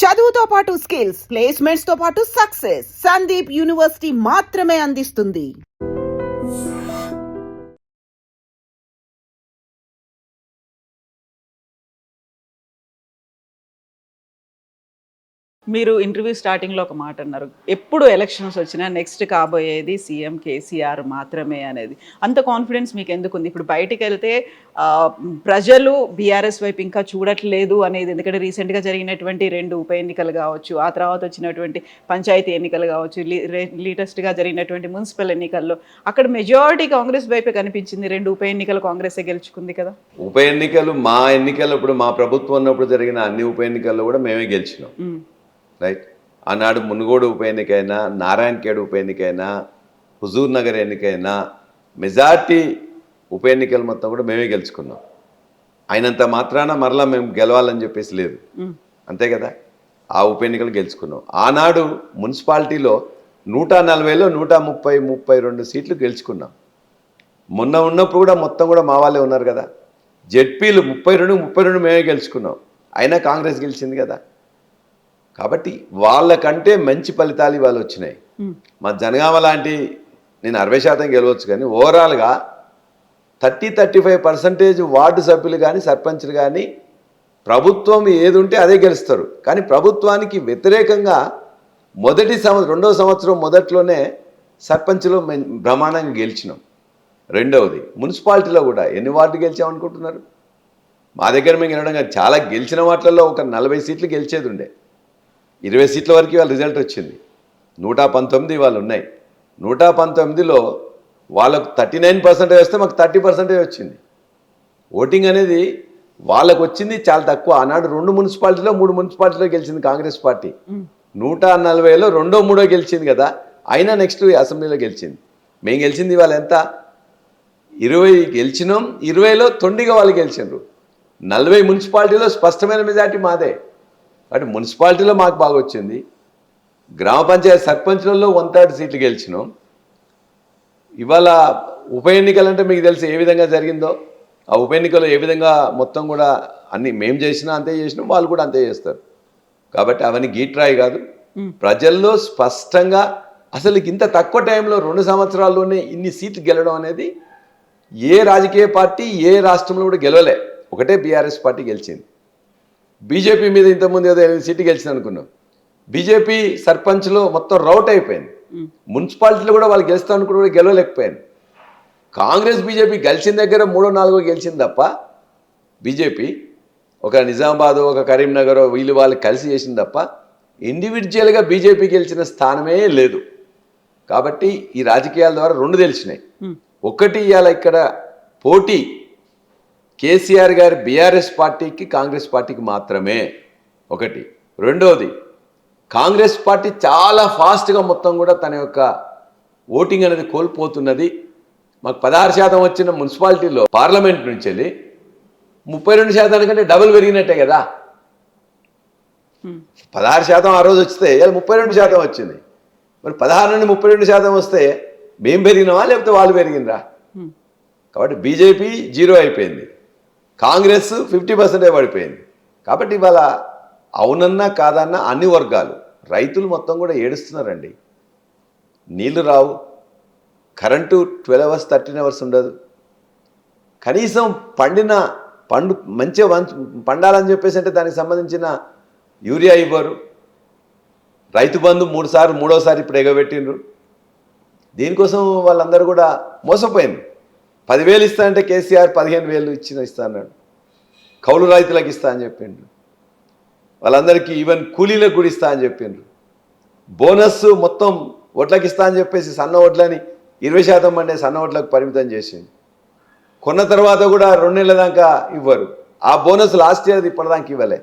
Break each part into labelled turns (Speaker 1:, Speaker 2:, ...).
Speaker 1: చదువుతో పాటు skills, placements తో పాటు సక్సెస్ సందీప్ యూనివర్సిటీ మాత్రమే అందిస్తుంది.
Speaker 2: మీరు ఇంటర్వ్యూ స్టార్టింగ్‌లో ఒక మాట అన్నారు. ఎప్పుడు ఎలక్షన్స్ వచ్చినా నెక్స్ట్ కాబోయేది సీఎం కేసీఆర్ మాత్రమే అనేది. అంత కాన్ఫిడెన్స్ మీకెందుకుంది? ఇప్పుడు బయటికెళ్తే ప్రజలు బీఆర్ఎస్ వైపు ఇంకా చూడట్లేదు అనేది, ఎందుకంటే రీసెంట్‌గా జరిగినటువంటి 2 ఉప ఎన్నికలు గావచ్చు, ఆ తర్వాత వచ్చినటువంటి పంచాయతీ ఎన్నికలు గావచ్చు, లేటెస్ట్‌గా జరిగినటువంటి మున్సిపల్ ఎన్నికల్లో అక్కడ మెజారిటీ కాంగ్రెస్ వైపే కనిపించింది. 2 ఉప ఎన్నికలు కాంగ్రెసే గెలుచుకుంది కదా!
Speaker 3: ఉప ఎన్నికలు మా ఎన్నికలప్పుడు మా ప్రభుత్వం ఉన్నప్పుడు జరిగిన అన్ని ఉప ఎన్నికల్లో కూడా మేమే గెలిచినాం. రైట్. ఆనాడు మునుగోడు ఉప ఎన్నికైనా, నారాయణఖేడ్ ఉప ఎన్నికైనా, హుజూర్ నగర్ ఎన్నికైనా మెజార్టీ ఉప ఎన్నికలు మొత్తం కూడా మేమే గెలుచుకున్నాం. అయినంత మాత్రాన మరలా మేము గెలవాలని చెప్పేసి లేదు, అంతే కదా. ఆ ఉప ఎన్నికలు గెలుచుకున్నాం. ఆనాడు మున్సిపాలిటీలో 140లో 132 సీట్లు గెలుచుకున్నాం. మొన్న ఉన్నప్పుడు కూడా మొత్తం కూడా మా వాళ్ళే ఉన్నారు కదా. జెడ్పీలు 32 మేమే గెలుచుకున్నాం. అయినా కాంగ్రెస్ గెలిచింది కదా. కాబట్టి వాళ్ళకంటే మంచి ఫలితాలు ఇవాళ వచ్చినాయి. మా జనగామ లాంటి నేను 60% గెలవచ్చు, కానీ ఓవరాల్గా 35% వార్డు సభ్యులు కానీ సర్పంచ్లు కానీ ప్రభుత్వం ఏది ఉంటే అదే గెలుస్తారు. కానీ ప్రభుత్వానికి వ్యతిరేకంగా రెండో సంవత్సరం మొదట్లోనే సర్పంచ్లో బ్రహ్మాండంగా గెలిచినాం. రెండవది మున్సిపాలిటీలో కూడా ఎన్ని వార్డు గెలిచామనుకుంటున్నారు? మా దగ్గర మేము గెలవడం కాదు, చాలా గెలిచిన వాటిల్లో ఒక 40 సీట్లు గెలిచేది ఉండే. 20 సీట్ల వరకు వాళ్ళ రిజల్ట్ వచ్చింది. 119 వాళ్ళు ఉన్నాయి. 119లో వాళ్ళకు 39% వేస్తే మాకు 30% వచ్చింది. ఓటింగ్ అనేది వాళ్ళకు వచ్చింది చాలా తక్కువ. ఆనాడు 2 మున్సిపాలిటీలో 3 మున్సిపాలిటీలో గెలిచింది కాంగ్రెస్ పార్టీ. 140లో 2, 3 గెలిచింది కదా. అయినా నెక్స్ట్ అసెంబ్లీలో గెలిచింది. మేము గెలిచింది ఇవాళ ఎంత? 20 గెలిచినాం. 20లో తొండిగా వాళ్ళు గెలిచిండ్రు. 40 మున్సిపాలిటీలో స్పష్టమైన మెజార్టీ మాదే. కాబట్టి మున్సిపాలిటీలో మాకు బాగా వచ్చింది. గ్రామ పంచాయతీ సర్పంచ్లలో 1/3 సీట్లు గెలిచినాం. ఇవాళ ఉప ఎన్నికలంటే మీకు తెలిసి ఏ విధంగా జరిగిందో, ఆ ఉప ఎన్నికలో ఏ విధంగా మొత్తం కూడా అన్ని మేము చేసినా అంతే చేసినాం, వాళ్ళు కూడా అంతే చేస్తారు. కాబట్టి అవన్నీ గీట్రాయి కాదు. ప్రజల్లో స్పష్టంగా అసలు ఇంత తక్కువ టైంలో 2 సంవత్సరాల్లోనే ఇన్ని సీట్లు గెలవడం అనేది ఏ రాజకీయ పార్టీ ఏ రాష్ట్రంలో కూడా గెలవలే. ఒకటే బీఆర్ఎస్ పార్టీ గెలిచింది. బీజేపీ మీద ఇంతకుముందు ఏదో 8 సీట్లు గెలిచింది అనుకున్నాం. బీజేపీ సర్పంచ్లో మొత్తం రౌట్ అయిపోయింది. మున్సిపాలిటీలో కూడా వాళ్ళు గెలుస్తా అనుకుని కూడా గెలవలేకపోయాను. కాంగ్రెస్ బీజేపీ గెలిచిన దగ్గర 3, 4 గెలిచింది తప్ప బీజేపీ ఒక నిజామాబాద్ ఒక కరీంనగర్ వాళ్ళు కలిసి చేసింది తప్ప ఇండివిజువల్గా బీజేపీ గెలిచిన స్థానమే లేదు. కాబట్టి ఈ రాజకీయాల ద్వారా 2 తెలిసినాయి. ఒకటి, ఇవాళ ఇక్కడ పోటీ కేసీఆర్ గారి బీఆర్ఎస్ పార్టీకి కాంగ్రెస్ పార్టీకి మాత్రమే ఒకటి. రెండవది, కాంగ్రెస్ పార్టీ చాలా ఫాస్ట్గా మొత్తం కూడా తన యొక్క ఓటింగ్ అనేది కోల్పోతున్నది. మాకు 16% వచ్చిన మున్సిపాలిటీలో పార్లమెంట్ నుంచి వెళ్ళి 32% కంటే డబుల్ పెరిగినట్టే కదా. 16% ఆ రోజు వస్తే 32% వచ్చింది. మరి 16 నుండి 32% వస్తే మేము పెరిగినామా లేకపోతే వాళ్ళు పెరిగినరా? కాబట్టి బీజేపీ 0 అయిపోయింది, కాంగ్రెస్ 50% పడిపోయింది. కాబట్టి ఇవాళ అవునన్నా కాదన్నా అన్ని వర్గాలు రైతులు మొత్తం కూడా ఏడుస్తున్నారండి. నీళ్లు రావు, కరెంటు 12 అవర్స్ 13 అవర్స్ ఉండదు. కనీసం పండు మంచిగా పండాలని చెప్పేసి అంటే దానికి సంబంధించిన యూరియా ఇవ్వరు. రైతు బంధు 3 సార్లు 3వసారి ఇప్పుడు ఎగబెట్టిండ్రు. దీనికోసం వాళ్ళందరూ కూడా మోసపోయింది. 10,000 ఇస్తా అంటే కేసీఆర్ 15,000 ఇస్తా అన్నాడు. కౌలు రైతులకు ఇస్తా అని చెప్పిండ్రు. వాళ్ళందరికీ ఈవెన్ కూలీలకు కూడా ఇస్తా అని చెప్పిండ్రు. బోనస్ మొత్తం ఓట్లకి ఇస్తా అని చెప్పేసి సన్న ఓట్లని 20% పండే సన్న ఓట్లకు పరిమితం చేసింది. కొన్న తర్వాత కూడా 2 నెలల దాకా ఇవ్వరు. ఆ బోనస్ లాస్ట్ ఇయర్ ఇప్పటిదాకా ఇవ్వలే.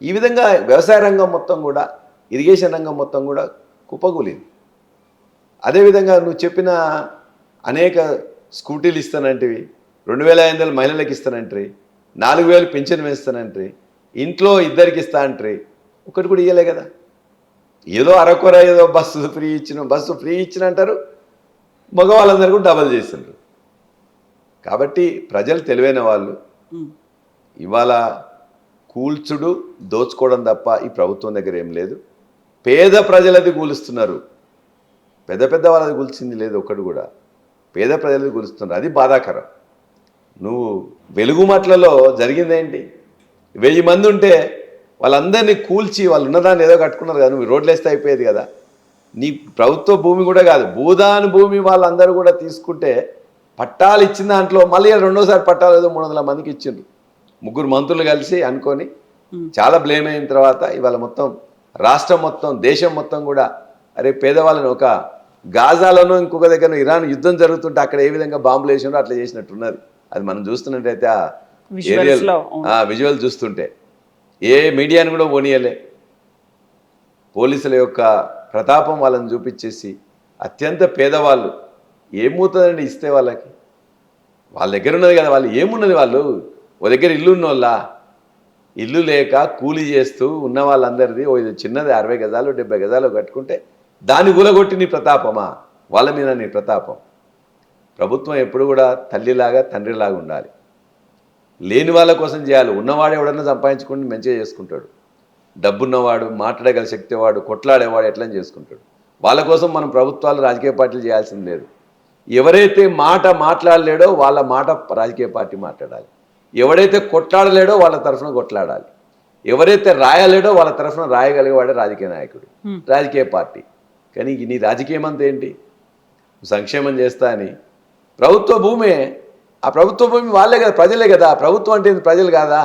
Speaker 3: ఈ విధంగా వ్యవసాయ రంగం మొత్తం కూడా, ఇరిగేషన్ రంగం మొత్తం కూడా కుప్పకూలింది. అదేవిధంగా నువ్వు చెప్పిన అనేక స్కూటీలు ఇస్తానంటివి, 2,500 మహిళలకు ఇస్తానంటారు, 4,000 పింఛన్ వేస్తానంటారు, ఇంట్లో 2కి ఇస్తా అంటారు, ఒకటి కూడా ఇవ్వలే కదా. ఏదో అరకొర ఏదో బస్సు ఫ్రీ ఇచ్చిన అంటారు, మగవాళ్ళందరూ కూడా డబల్ చేసిండ్రు. కాబట్టి ప్రజలు తెలివైన వాళ్ళు. ఇవాళ కూల్చుడు దోచుకోవడం తప్ప ఈ ప్రభుత్వం దగ్గర ఏం లేదు. పేద ప్రజలది కూలుస్తున్నారు, పెద్ద పెద్ద వాళ్ళది కూల్చింది లేదు ఒక్కడు కూడా. పేద ప్రజలది కూలుస్తున్నారు, అది బాధాకరం. నువ్వు వెలుగుమట్లలో జరిగిందేంటి? 1000 మంది ఉంటే వాళ్ళందరినీ కూల్చి వాళ్ళు ఉన్నదాన్ని ఏదో కట్టుకున్నారు కదా, నువ్వు రోడ్లు వేస్తే అయిపోయేది కదా. నీ ప్రభుత్వ భూమి కూడా కాదు, భూదాన్ భూమి వాళ్ళందరూ కూడా తీసుకుంటే పట్టాలు ఇచ్చిన దాంట్లో మళ్ళీ రెండోసారి పట్టాలు ఏదో 300 మందికి ఇచ్చిండ్రు. 3 మంత్రులు కలిసి అనుకొని చాలా బ్లేమ్ అయిన తర్వాత ఇవాళ మొత్తం రాష్ట్రం మొత్తం దేశం మొత్తం కూడా అరే పేదవాళ్ళని ఒక గాజాలోనో ఇంకొక దగ్గర ఇరాన్ యుద్ధం జరుగుతుంటే అక్కడ ఏ విధంగా బాంబులు వేసినారో అట్లా చేసినట్టున్నది. అది మనం చూస్తున్నట్టయితే ఆ ఏరియల్ విజువల్ చూస్తుంటే ఏ మీడియాని కూడా పోనీయలే. పోలీసుల యొక్క ప్రతాపం వాళ్ళని చూపించేసి అత్యంత పేదవాళ్ళు ఏమవుతుందండి ఇస్తే వాళ్ళకి, వాళ్ళ దగ్గర ఉన్నది కదా, వాళ్ళు ఏమున్నది, వాళ్ళు ఓ దగ్గర ఇల్లు ఉన్నోళ్ళ, ఇల్లు లేక కూలీ చేస్తూ ఉన్న వాళ్ళందరిది ఓ ఇది చిన్నది 60 గజాలు 70 గజాలు కట్టుకుంటే దాన్ని కూలగొట్టి నీ ప్రతాపమా? వాళ్ళ మీద నీ ప్రతాపం. ప్రభుత్వం ఎప్పుడు కూడా తల్లిలాగా తండ్రిలాగా ఉండాలి, లేని వాళ్ళ కోసం చేయాలి. ఉన్నవాడు ఎవడన్నా సంపాదించుకుని మంచిగా చేసుకుంటాడు, డబ్బున్నవాడు మాట్లాడగల శక్తివాడు కొట్లాడేవాడు ఎట్లా చేసుకుంటాడు. వాళ్ళ కోసం మనం ప్రభుత్వాలు రాజకీయ పార్టీలు చేయాల్సింది లేదు. ఎవరైతే మాట్లాడలేడో వాళ్ళ మాట రాజకీయ పార్టీ మాట్లాడాలి, ఎవడైతే కొట్లాడలేడో వాళ్ళ తరఫున కొట్లాడాలి, ఎవరైతే రాయలేడో వాళ్ళ తరఫున రాయగలిగేవాడే రాజకీయ నాయకుడు, రాజకీయ పార్టీ. కానీ నీ రాజకీయం అంతా ఏంటి? సంక్షేమం చేస్తా అని ప్రభుత్వ భూమే, ఆ ప్రభుత్వ భూమి వాళ్ళే కదా, ప్రజలే కదా. ప్రభుత్వం అంటే ప్రజలు కాదా?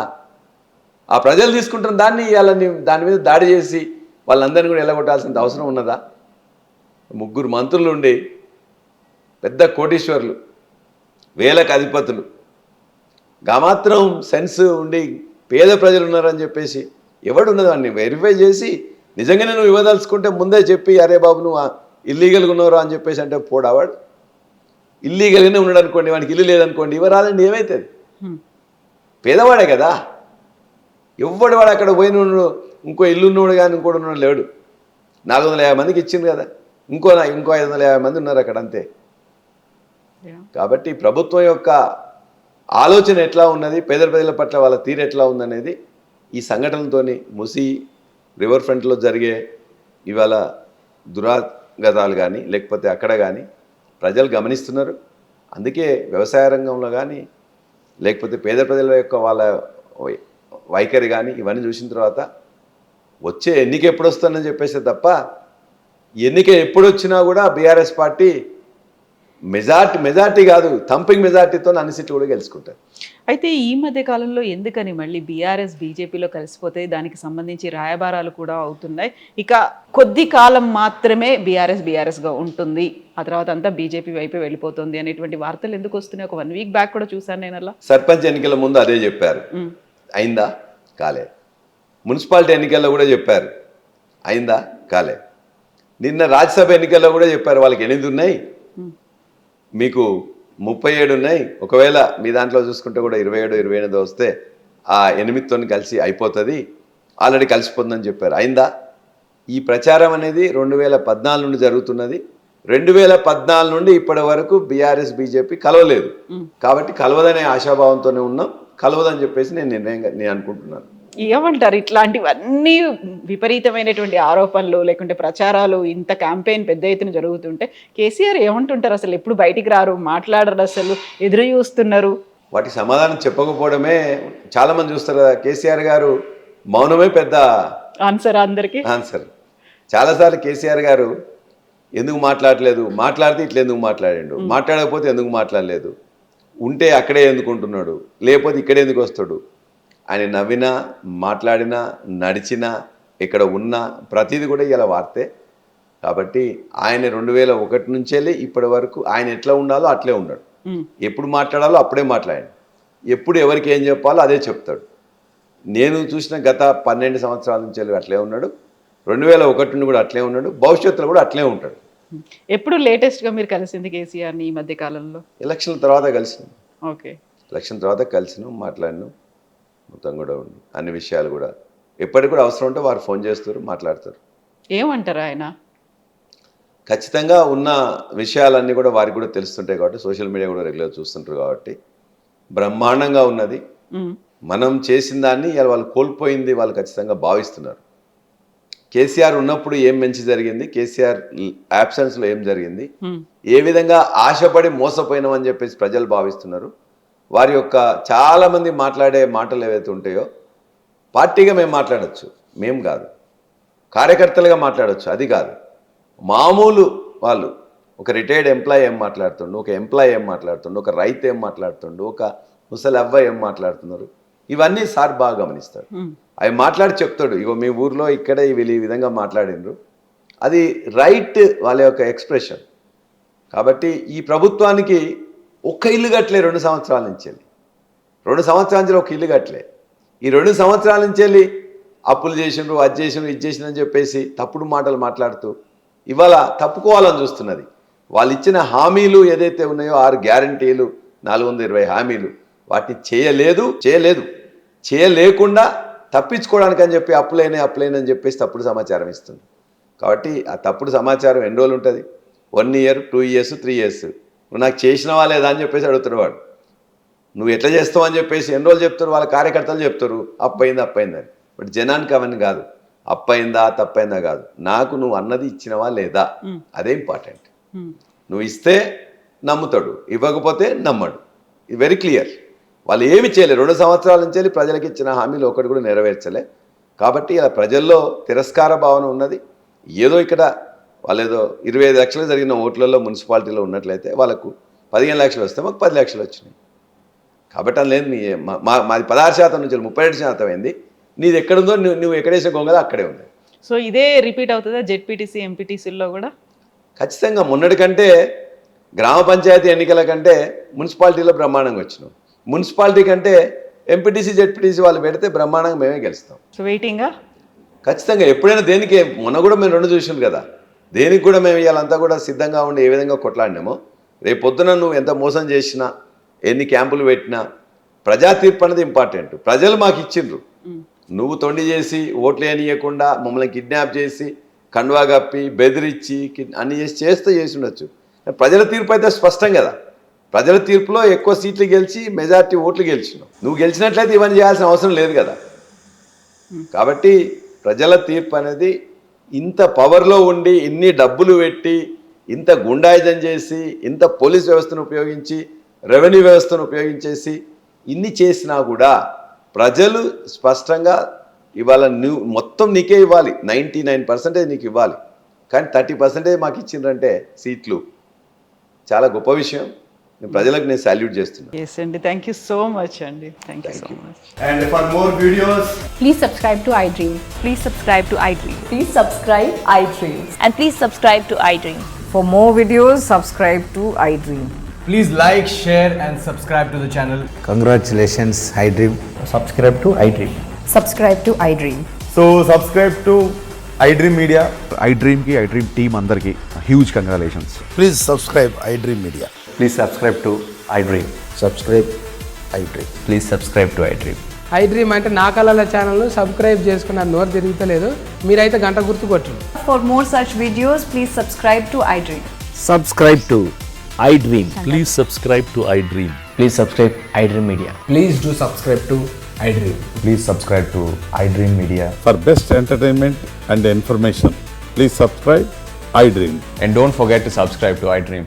Speaker 3: ఆ ప్రజలు తీసుకుంటున్న దాన్ని వాళ్ళని దాని మీద దాడి చేసి వాళ్ళందరినీ కూడా ఎల్లగొట్టాల్సిన అవసరం ఉన్నదా? 3 మంత్రులు ఉండి పెద్ద కోటీశ్వర్లు, వేలకు అధిపతులు, మాత్రం సెన్స్ ఉండి పేద ప్రజలు ఉన్నారని చెప్పేసి ఎవడు ఉన్నది వాడిని వెరిఫై చేసి నిజంగానే నువ్వు ఇవ్వదలుచుకుంటే ముందే చెప్పి అరే బాబు నువ్వు ఇల్లీగల్గా ఉన్నావు అని చెప్పేసి అంటే పోడావాడు. ఇల్లీగల్గానే ఉన్నాడు అనుకోండి, వాడికి ఇల్లు లేదనుకోండి, ఇవ్వరాదండి, ఏమవుతుంది? పేదవాడే కదా. ఎవడు వాడు అక్కడ పోయిన ఇంకో ఇల్లు ఉన్నవాడు కానీ ఇంకోటి ఉన్నాడు లేడు. 450 మందికి ఇచ్చింది కదా, ఇంకో 550 మంది ఉన్నారు అక్కడ, అంతే. కాబట్టి ప్రభుత్వం యొక్క ఆలోచన ఎట్లా ఉన్నది, పేద ప్రజల పట్ల వాళ్ళ తీరు ఎట్లా ఉందనేది ఈ సంఘటనలతోని ముసి రివర్ ఫ్రంట్లో జరిగే ఇవాళ దురాగతాలు కానీ లేకపోతే అక్కడ కానీ ప్రజలు గమనిస్తున్నారు. అందుకే వ్యవసాయ రంగంలో కానీ లేకపోతే పేద ప్రజల యొక్క వాళ్ళ వైఖరి కానీ ఇవన్నీ చూసిన తర్వాత వచ్చే ఎన్నిక ఎప్పుడు వస్తుందని చెప్పేసి తప్ప ఎన్నిక ఎప్పుడు వచ్చినా కూడా బీఆర్ఎస్ పార్టీ మెజార్టీ కాదు, థంపింగ్ మెజార్టీతో అన్ని సీట్లు కూడా గెలుచుకుంటారు.
Speaker 2: అయితే ఈ మధ్య కాలంలో ఎందుకని మళ్ళీ బీఆర్ఎస్ బీజేపీలో కలిసిపోతే దానికి సంబంధించి రాయబారాలు కూడా అవుతున్నాయి. ఇక కొద్ది కాలం మాత్రమే బీఆర్ఎస్గా ఉంటుంది, ఆ తర్వాత అంతా బీజేపీ వైపు వెళ్ళిపోతుంది అనేటువంటి వార్తలు ఎందుకు వస్తున్నాయి? ఒక 1 వీక్ బ్యాక్ కూడా చూసాను నేను అలా.
Speaker 3: సర్పంచ్ ఎన్నికల ముందు అదే చెప్పారు, అయిందా? కాలే. మున్సిపాలిటీ ఎన్నికల్లో కూడా చెప్పారు, అయిందా? కాలే. నిన్న రాజ్యసభ ఎన్నికల్లో కూడా చెప్పారు వాళ్ళకి 8 ఉన్నాయి, మీకు 37 ఉన్నాయి. ఒకవేళ మీ దాంట్లో చూసుకుంటే కూడా 27, 28 వస్తే ఆ 8తో కలిసి అయిపోతుంది, ఆల్రెడీ కలిసిపోతుందని చెప్పారు. అయిందా? ఈ ప్రచారం అనేది 2014 నుండి జరుగుతున్నది. 2014 నుండి ఇప్పటి వరకు బీఆర్ఎస్ బీజేపీ కలవలేదు. కాబట్టి కలవదనే ఆశాభావంతోనే ఉన్నాం. కలవదని చెప్పేసి నేను అనుకుంటున్నాను.
Speaker 2: ఏమంటారు ఇట్లాంటివన్నీ విపరీతమైనటువంటి ఆరోపణలు లేకుంటే ప్రచారాలు, ఇంత క్యాంపెయిన్ పెద్ద ఎత్తున జరుగుతుంటే కేసీఆర్ ఏమంటుంటారు? అసలు ఎప్పుడు బయటికి రారు, మాట్లాడరు, అసలు ఎదురు చూస్తున్నారు.
Speaker 3: వాటికి సమాధానం చెప్పకపోవడమే చాలా మంది చూస్తారు కదా. కేసీఆర్ గారు మౌనమే పెద్ద
Speaker 2: ఆన్సర్, అందరికీ
Speaker 3: ఆన్సర్. చాలాసార్లు కేసీఆర్ గారు ఎందుకు మాట్లాడలేదు, మాట్లాడితే ఇట్లా ఎందుకు మాట్లాడాడు, మాట్లాడకపోతే ఎందుకు మాట్లాడలేదు, ఉంటే అక్కడే ఎందుకు ఉంటున్నాడు, లేకపోతే ఇక్కడే ఎందుకు వస్తాడు. ఆయన నవ్వినా, మాట్లాడినా, నడిచినా, ఇక్కడ ఉన్న ప్రతిదీ కూడా ఇలా వార్తే. కాబట్టి ఆయన 2001 నుంచి వెళ్ళి ఇప్పటి వరకు ఆయన ఎట్లా ఉండాలో అట్లే ఉన్నాడు. ఎప్పుడు మాట్లాడాలో అప్పుడే మాట్లాడాడు, ఎప్పుడు ఎవరికి ఏం చెప్పాలో అదే చెప్తాడు. నేను చూసిన గత 12 సంవత్సరాల నుంచి వెళ్ళి అట్లే ఉన్నాడు, 2001 నుండి కూడా అట్లే ఉన్నాడు, భవిష్యత్తులో కూడా అట్లే ఉంటాడు.
Speaker 2: ఎప్పుడు లేటెస్ట్గా మీరు కలిసింది కేసీఆర్ని ఈ మధ్య కాలంలో?
Speaker 3: ఎలక్షన్ల తర్వాత కలిసినాం.
Speaker 2: ఓకే,
Speaker 3: ఎలక్షన్ తర్వాత కలిసినాం, మాట్లాడినాం, మొత్తం కూడా ఉంది అన్ని విషయాలు కూడా. ఎప్పటికి కూడా అవసరం ఉంటే వారు ఫోన్ చేస్తారు, మాట్లాడతారు.
Speaker 2: ఏమంటారు ఆయన?
Speaker 3: ఖచ్చితంగా ఉన్న విషయాలన్నీ కూడా వారికి కూడా తెలుస్తుంటాయి కాబట్టి, సోషల్ మీడియా కూడా రెగ్యులర్ చూస్తుంటారు కాబట్టి బ్రహ్మాండంగా ఉన్నది. మనం చేసిన దాన్ని ఇవాళ వాళ్ళు కోల్పోయింది వాళ్ళు ఖచ్చితంగా భావిస్తున్నారు. కేసీఆర్ ఉన్నప్పుడు ఏం మంచి జరిగింది, కేసీఆర్ యాబ్సెన్స్లో ఏం జరిగింది, ఏ విధంగా ఆశపడి మోసపోయినామని చెప్పేసి ప్రజలు భావిస్తున్నారు. వారి యొక్క చాలామంది మాట్లాడే మాటలు ఏవైతే ఉంటాయో పార్టీగా మేము మాట్లాడచ్చు, మేము కాదు, కార్యకర్తలుగా మాట్లాడచ్చు, అది కాదు. మామూలు వాళ్ళు ఒక రిటైర్డ్ ఎంప్లాయీ ఏం మాట్లాడుతుండు, ఒక ఎంప్లాయీ ఏం మాట్లాడుతుండు, ఒక రైతు ఏం మాట్లాడుతుండు, ఒక ముసలి అవ్వ ఏం మాట్లాడుతున్నారు, ఇవన్నీ సార్ బాగా గమనిస్తాడు. అవి మాట్లాడి చెప్తాడు, ఇగో మీ ఊర్లో ఇక్కడే వీళ్ళు ఈ విధంగా మాట్లాడినరు, అది రైట్ వాళ్ళ యొక్క ఎక్స్ప్రెషన్. కాబట్టి ఈ ప్రభుత్వానికి ఒక్క ఇల్లు కట్టలే 2 సంవత్సరాల నుంచి వెళ్ళి, 2 సంవత్సరాల నుంచి ఒక ఇల్లు కట్టలే. ఈ 2 సంవత్సరాల నుంచి వెళ్ళి అప్పులు చేసిండ్రు, అది చేసిండ్రు, ఇది చేసిండ్రు అని చెప్పేసి తప్పుడు మాటలు మాట్లాడుతూ ఇవాళ తప్పుకోవాలని చూస్తున్నది. వాళ్ళు ఇచ్చిన హామీలు ఏదైతే ఉన్నాయో 6 గ్యారంటీలు, 420 హామీలు, వాటిని చేయలేకుండా తప్పించుకోవడానికి అని చెప్పి అప్పులైనా అని చెప్పేసి తప్పుడు సమాచారం ఇస్తుంది. కాబట్టి ఆ తప్పుడు సమాచారం ఎన్ని రోజులు ఉంటుంది, 1 year, 2 years, 3 years. నువ్వు నాకు చేసినవా లేదా అని చెప్పేసి అడుగుతాడు వాడు. నువ్వు ఎట్లా చేస్తావు అని చెప్పేసి ఎన్ని రోజులు చెప్తారు, వాళ్ళ కార్యకర్తలు చెప్తారు అప్పయిందని. బట్ జనానికి అవన్నీ కాదు, అప్పయిందా తప్పైందా కాదు, నాకు నువ్వు అన్నది ఇచ్చినవా లేదా, అదే ఇంపార్టెంట్. నువ్వు ఇస్తే నమ్ముతాడు, ఇవ్వకపోతే నమ్మడు. ఇది వెరీ క్లియర్. వాళ్ళు ఏమి చేయలేరు, 2 సంవత్సరాల నుంచి వెళ్ళి ప్రజలకు ఇచ్చిన హామీలు ఒకటి కూడా నెరవేర్చలే. కాబట్టి ఇలా ప్రజల్లో తిరస్కార భావన ఉన్నది. ఏదో ఇక్కడ వాళ్ళు ఏదో 25 లక్షలు జరిగిన ఓట్లలో మున్సిపాలిటీలో ఉన్నట్లయితే వాళ్ళకు 15 లక్షలు వస్తే మాకు 10 లక్షలు వచ్చినాయి. కాబట్టి అది లేదు, మాది 16% నుంచి 37% అయింది. నీది ఎక్కడుందో నువ్వు ఎక్కడేసే గొంగలో అక్కడే ఉంది.
Speaker 2: సో ఇదే రిపీట్ అవుతుందా జెడ్పీటీసీ ఎంపీటీసీల్లో కూడా?
Speaker 3: ఖచ్చితంగా మొన్నటి కంటే గ్రామ పంచాయతీ ఎన్నికల కంటే మున్సిపాలిటీలో బ్రహ్మాండంగా వచ్చినాం. మున్సిపాలిటీ కంటే ఎంపీటీసీ జెడ్పీటీసీ వాళ్ళు పెడితే బ్రహ్మాండంగా మేమే గెలుస్తాం.
Speaker 2: సో వెయిటింగా
Speaker 3: ఖచ్చితంగా ఎప్పుడైనా దేనికి, మొన్న కూడా మేము 2 చూసాం కదా, దేనికి కూడా మేము ఇవాళంతా కూడా సిద్ధంగా ఉండి ఏ విధంగా కొట్లాడినామో రేపు పొద్దున నువ్వు ఎంత మోసం చేసినా, ఎన్ని క్యాంపులు పెట్టినా ప్రజా తీర్పు అనేది ఇంపార్టెంట్. ప్రజలు మాకు ఇచ్చిండ్రు, నువ్వు తొండి చేసి ఓట్లు వేయనీయకుండా మమ్మల్ని కిడ్నాప్ చేసి కండువా కప్పి బెదిరించి అన్ని చేసి ఉండొచ్చు. ప్రజల తీర్పు అయితే స్పష్టం కదా, ప్రజల తీర్పులో ఎక్కువ సీట్లు గెలిచి మెజారిటీ ఓట్లు గెలిచినావు. నువ్వు గెలిచినట్లయితే ఇవన్నీ చేయాల్సిన అవసరం లేదు కదా. కాబట్టి ప్రజల తీర్పు అనేది ఇంత పవర్లో ఉండి, ఇన్ని డబ్బులు పెట్టి, ఇంత గుండాయిజం చేసి, ఇంత పోలీస్ వ్యవస్థను ఉపయోగించి, రెవెన్యూ వ్యవస్థను ఉపయోగించేసి ఇన్ని చేసినా కూడా ప్రజలు స్పష్టంగా ఇవాళ నువ్వు మొత్తం నీకే ఇవ్వాలి, 99% నీకు ఇవ్వాలి, కానీ 30% మాకు ఇచ్చిండ్రంటే సీట్లు చాలా గొప్ప విషయం. ప్రజలకు నేను సాల్యూట్ చేస్తున్నాను.
Speaker 2: ఎస్ అండి, థ్యాంక్ యూ సో మచ్ అండి, thank you so much.
Speaker 4: And for more videos,
Speaker 5: Please subscribe to iDream.
Speaker 6: Please subscribe to iDream.
Speaker 5: Please subscribe iDream.
Speaker 6: And please subscribe to iDream.
Speaker 7: For more videos, subscribe to iDream.
Speaker 4: please like, share and subscribe to the channel.
Speaker 8: Congratulations, iDream.
Speaker 9: Subscribe to iDream.
Speaker 5: Subscribe to iDream.
Speaker 9: So subscribe to iDream Media.
Speaker 10: iDream ki iDream team andarki huge congratulations.
Speaker 8: Please subscribe iDream Media.
Speaker 9: Please subscribe to iDream.
Speaker 8: Subscribe iDream.
Speaker 9: Please subscribe to iDream.
Speaker 11: iDream అంటే నా కళల channel subscribe చేసుకున్న నోరు తిరుగుతలేదు, మీరైతే గంట గుర్తు కొట్టండి.
Speaker 5: For more such videos, please subscribe to iDream.
Speaker 9: Subscribe to iDream.
Speaker 12: Please subscribe to iDream.
Speaker 9: Please subscribe iDream Media.
Speaker 4: Please do subscribe to iDream.
Speaker 9: Please subscribe to iDream Media.
Speaker 10: For best entertainment and information, please subscribe iDream.
Speaker 9: And don't forget to subscribe to iDream.